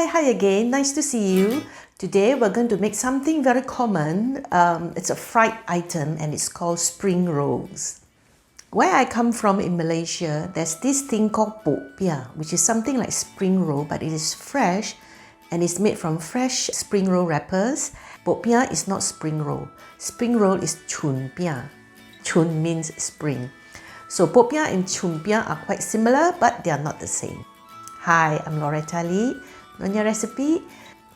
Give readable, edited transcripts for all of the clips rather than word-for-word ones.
Hi again. Nice to see you. Today we're going to make something very common. It's a fried item and it's called spring rolls. Where I come from in Malaysia, there's this thing called popiah, which is something like spring roll, but it is fresh and it's made from fresh spring roll wrappers. Popiah is not spring roll. Spring roll is chun pia. Chun means spring. So popiah and chun pia are quite similar, but they are not the same. Hi, I'm Oriental, Nyonya Recipe.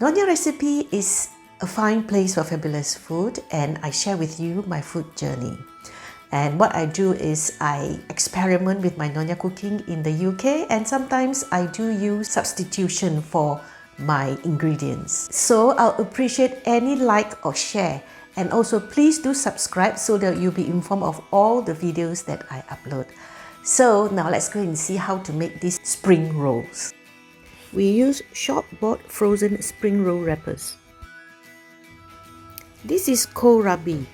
Nyonya Recipe is a fine place for fabulous food, and I share with you my food journey. And what I do is I experiment with my Nyonya cooking in the UK, and sometimes I do use substitution for my ingredients. So I'll appreciate any like or share, and also please do subscribe so that you'll be informed of all the videos that I upload. So now let's go and see how to make these spring rolls. We use shop-bought frozen spring roll wrappers. This is kohlrabi.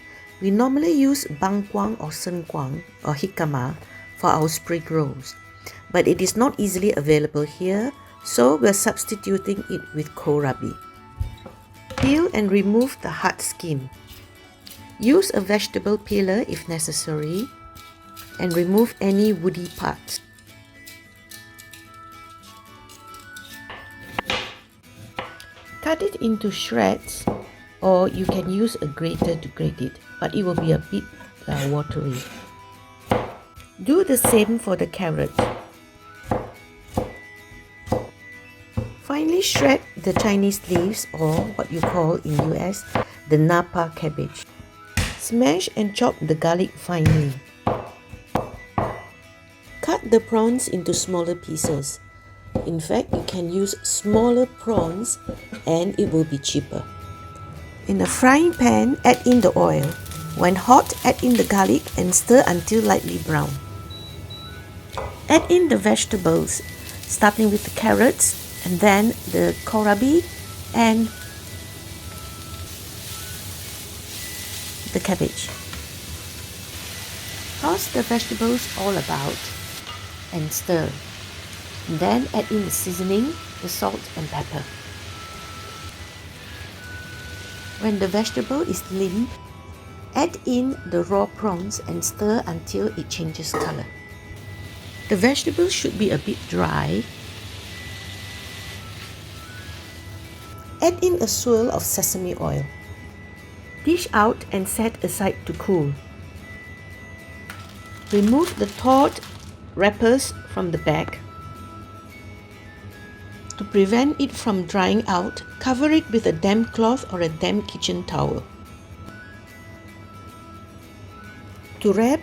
We normally use bangkwang or sengkwang or jicama for our spring rolls, but it is not easily available here, so we're substituting it with kohlrabi. Peel and remove the hard skin. Use a vegetable peeler if necessary, and remove any woody parts. Cut it into shreds, or you can use a grater to grate it, but it will be a bit watery. Do the same for the carrot. Finally, shred the Chinese leaves, or what you call in US, the napa cabbage. Smash and chop the garlic finely. Cut the prawns into smaller pieces. In fact, you can use smaller prawns and it will be cheaper. In a frying pan, add in the oil. When hot, add in the garlic and stir until lightly brown. Add in the vegetables, starting with the carrots and then the kohlrabi and the cabbage. Toss the vegetables all about and stir. And then add in the seasoning, the salt and pepper. When the vegetable is limp, add in the raw prawns and stir until it changes color. The vegetables should be a bit dry. Add in a swirl of sesame oil. Dish out and set aside to cool. Remove the thawed wrappers from the bag. To prevent it from drying out, cover it with a damp cloth or a damp kitchen towel. To wrap,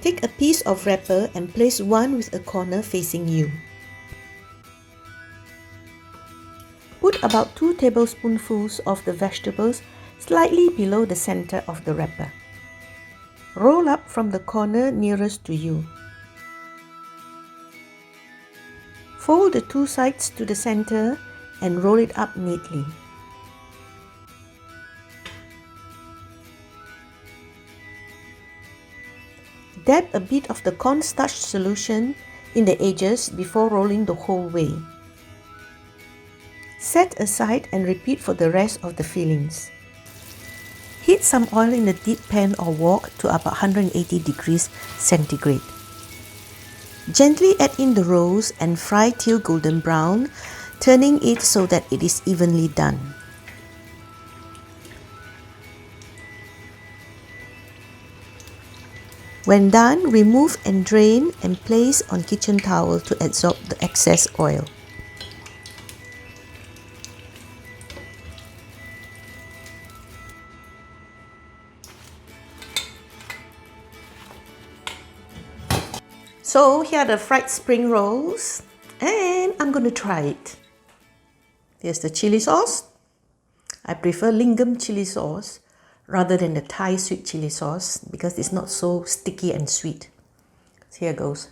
take a piece of wrapper and place one with a corner facing you. Put about 2 tablespoonfuls of the vegetables slightly below the center of the wrapper. Roll up from the corner nearest to you. Fold the 2 sides to the center and roll it up neatly. Dab a bit of the cornstarch solution in the edges before rolling the whole way. Set aside and repeat for the rest of the fillings. Heat some oil in a deep pan or wok to about 180 degrees centigrade. Gently add in the rolls and fry till golden brown, turning it so that it is evenly done. When done, remove and drain and place on kitchen towel to absorb the excess oil. So here are the fried spring rolls, and I'm going to try it. Here's the chili sauce. I prefer Lingam chili sauce rather than the Thai sweet chili sauce because it's not so sticky and sweet. So here goes.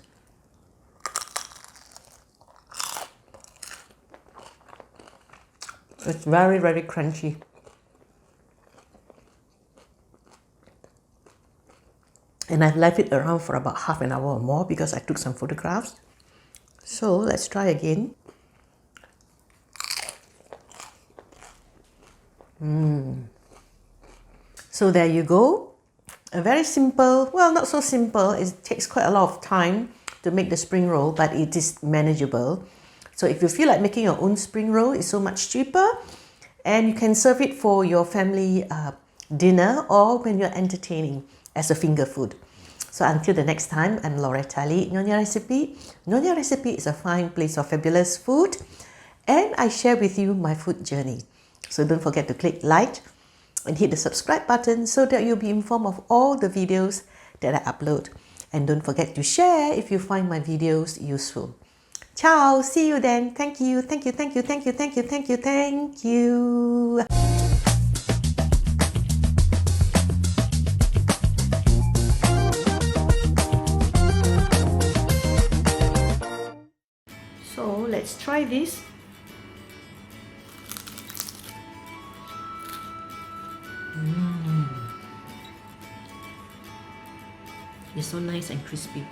It's very, very crunchy. And I've left it around for about half an hour or more because I took some photographs. So let's try again. So there you go. A very simple, well, not so simple. It takes quite a lot of time to make the spring roll, but it is manageable. So if you feel like making your own spring roll, it's so much cheaper, and you can serve it for your family dinner or when you're entertaining as a finger food. So until the next time, I'm Loretta Lee, Nyonya Recipe. Nyonya Recipe is a fine place of fabulous food, and I share with you my food journey. So don't forget to click like and hit the subscribe button so that you'll be informed of all the videos that I upload. And don't forget to share if you find my videos useful. Ciao, see you then. Thank you, thank you, thank you, thank you, thank you, thank you, thank you. So let's try this. It's so nice and crispy.